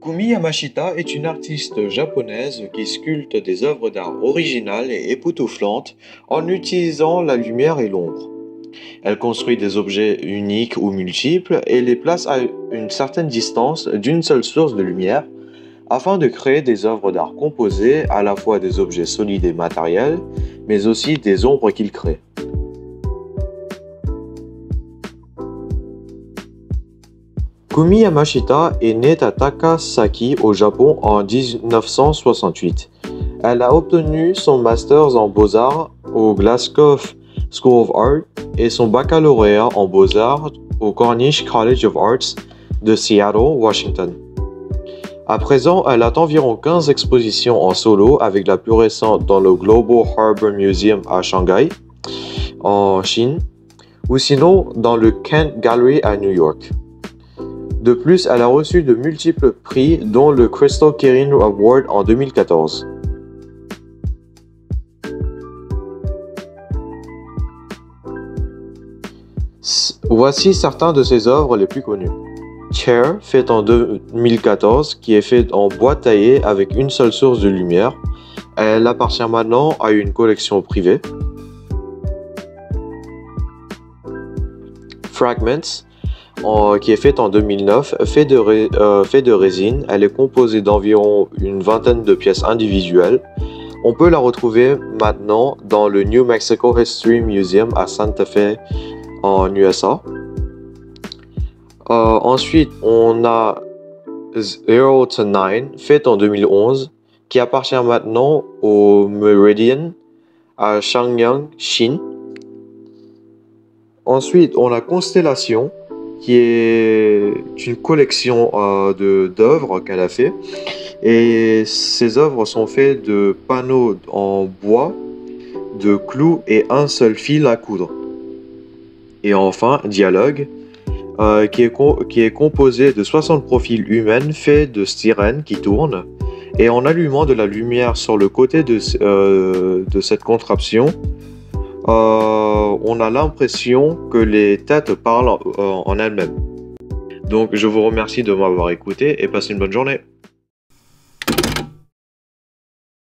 Kumi Yamashita est une artiste japonaise qui sculpte des œuvres d'art originales et époustouflantes en utilisant la lumière et l'ombre. Elle construit des objets uniques ou multiples et les place à une certaine distance d'une seule source de lumière afin de créer des œuvres d'art composées à la fois des objets solides et matériels, mais aussi des ombres qu'il crée. Kumi Yamashita est née à Takasaki au Japon en 1968. Elle a obtenu son master en beaux-arts au Glasgow School of Art et son baccalauréat en beaux-arts au Cornish College of Arts de Seattle, Washington. À présent, elle a environ 15 expositions en solo, avec la plus récente dans le Global Harbor Museum à Shanghai, en Chine, ou sinon dans le Kent Gallery à New York. De plus, elle a reçu de multiples prix, dont le Crystal Kirin Award en 2014. Voici certains de ses œuvres les plus connues. Chair, fait en 2014, qui est fait en bois taillé avec une seule source de lumière. Elle appartient maintenant à une collection privée. Fragments, qui est faite en 2009, fait de résine. Elle est composée d'environ une vingtaine de pièces individuelles. On peut la retrouver maintenant dans le New Mexico History Museum à Santa Fe en USA. Ensuite, on a 0 to 9, faite en 2011, qui appartient maintenant au Meridian à Shenyang, Chine. Ensuite, on a Constellation, qui est une collection d'œuvres qu'elle a fait. Et ces œuvres sont faites de panneaux en bois, de clous et un seul fil à coudre. Et enfin, Dialogue, qui est composé de 60 profils humains faits de styrène qui tournent. Et en allumant de la lumière sur le côté de cette contraption, on a l'impression que les têtes parlent en elles-mêmes. Donc je vous remercie de m'avoir écouté et passez une bonne journée.